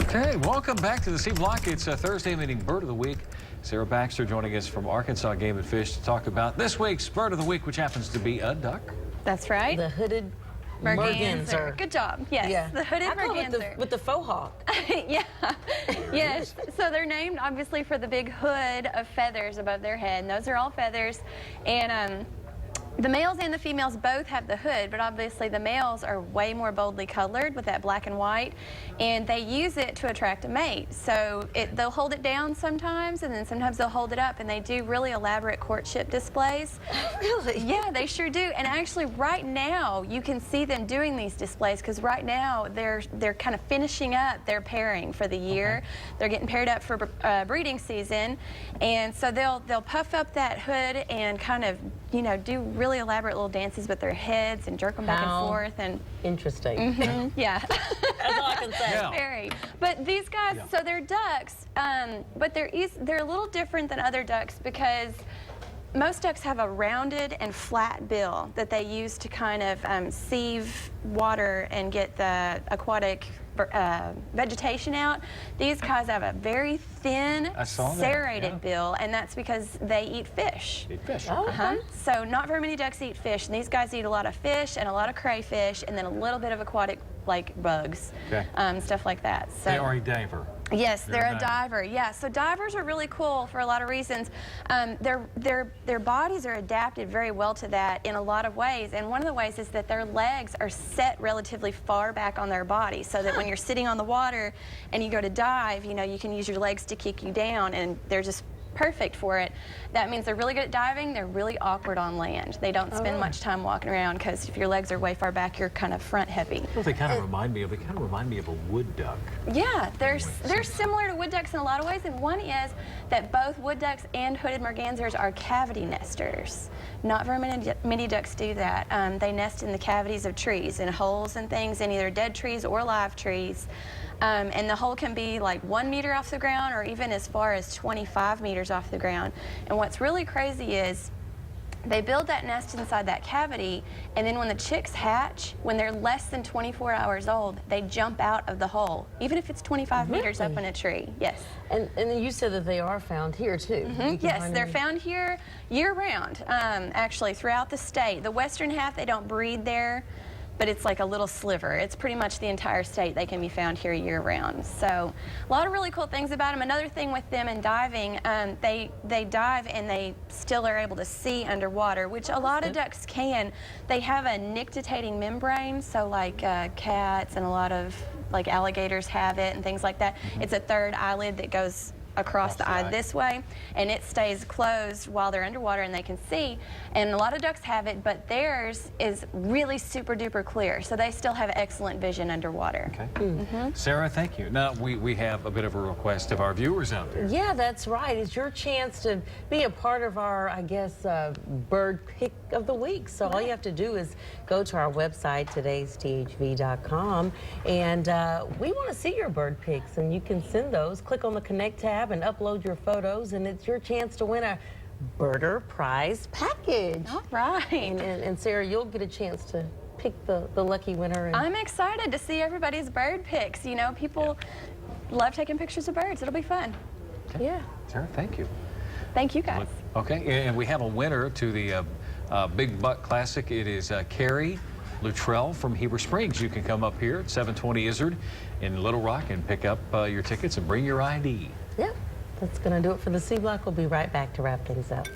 Okay, welcome back to the C Block. It's a Thursday meeting Bird of the Week. Sarah Baxter joining us from Arkansas Game and Fish to talk about this week's Bird of the Week, which happens to be a duck. That's right. The hooded Merganser. Good job. Yes, yeah. the hooded Merganser. With the faux hawk. Yeah. Yes. So they're named obviously for the big hood of feathers above their head. And those are all feathers. And the males and the females both have the hood, but obviously the males are way more boldly colored with that black and white, and they use it to attract a mate. So they'll hold it down sometimes, and then sometimes they'll hold it up, and they do really elaborate courtship displays. Really? Yeah, they sure do. And actually right now you can see them doing these displays because right now they're kind of finishing up their pairing for the year. Okay. They're getting paired up for breeding season, and so they'll puff up that hood and kind of, you know, do really elaborate little dances with their heads and jerk them back and forth. And interesting. Yeah. That's all I can say. Yeah. Very. But these guys, so they're ducks, but they're a little different than other ducks because most ducks have a rounded and flat bill that they use to kind of sieve water and get the aquatic vegetation out. These guys have a very thin, serrated bill, and that's because they eat fish. Eat fish. Oh, okay. So not very many ducks eat fish, and these guys eat a lot of fish and a lot of crayfish, and then a little bit of aquatic like bugs, stuff like that. So they are a diver. Yes, they're a diver. Yeah, so divers are really cool for a lot of reasons. Their bodies are adapted very well to that in a lot of ways, and one of the ways is that their legs are set relatively far back on their body, so that when you're sitting on the water and you go to dive, you know, you can use your legs to kick you down, and they're just perfect for it. That means they're really good at diving. They're really awkward on land. They don't spend much time walking around because if your legs are way far back, you're kind of front heavy. Well, they kind of remind me of a wood duck. Yeah, they're similar to wood ducks in a lot of ways, and one is that both wood ducks and hooded mergansers are cavity nesters. Not very many ducks do that. They nest in the cavities of trees, in holes and things, in either dead trees or live trees. And the hole can be like 1 meter off the ground or even as far as 25 meters off the ground. And what's really crazy is they build that nest inside that cavity, and then when the chicks hatch, when they're less than 24 hours old, they jump out of the hole, even if it's 25 meters up in a tree. Yes. And then you said that they are found here too. Yes, they're found here year-round, actually throughout the state. The western half, they don't breed there, but it's like a little sliver. It's pretty much the entire state. They can be found here year-round. So a lot of really cool things about them. Another thing with them in diving, they dive and they still are able to see underwater, which a lot of ducks can. They have a nictitating membrane, so like cats and a lot of like alligators have it and things like that. It's a third eyelid that goes across the eye this way, and it stays closed while they're underwater and they can see. And a lot of ducks have it, but theirs is really super duper clear, so they still have excellent vision underwater. Okay. Sarah, thank you. Now we have a bit of a request of our viewers out there. Yeah, that's right. It's your chance to be a part of our, I guess, bird pick of the week. So all you have to do is go to our website, todaysthv.com, and we want to see your bird picks, and you can send those. Click on the Connect tab and upload your photos, and it's your chance to win a Birder prize package. All right. And Sarah, you'll get a chance to pick the lucky winner. And I'm excited to see everybody's bird picks. You know, people love taking pictures of birds. It'll be fun. Okay. Yeah. Sarah, thank you. Thank you, guys. Okay, and we have a winner to the Big Buck Classic. It is Carrie Luttrell from Heber Springs. You can come up here at 720 Izzard in Little Rock and pick up your tickets and bring your ID. Yep, that's going to do it for the C Block. We'll be right back to wrap things up.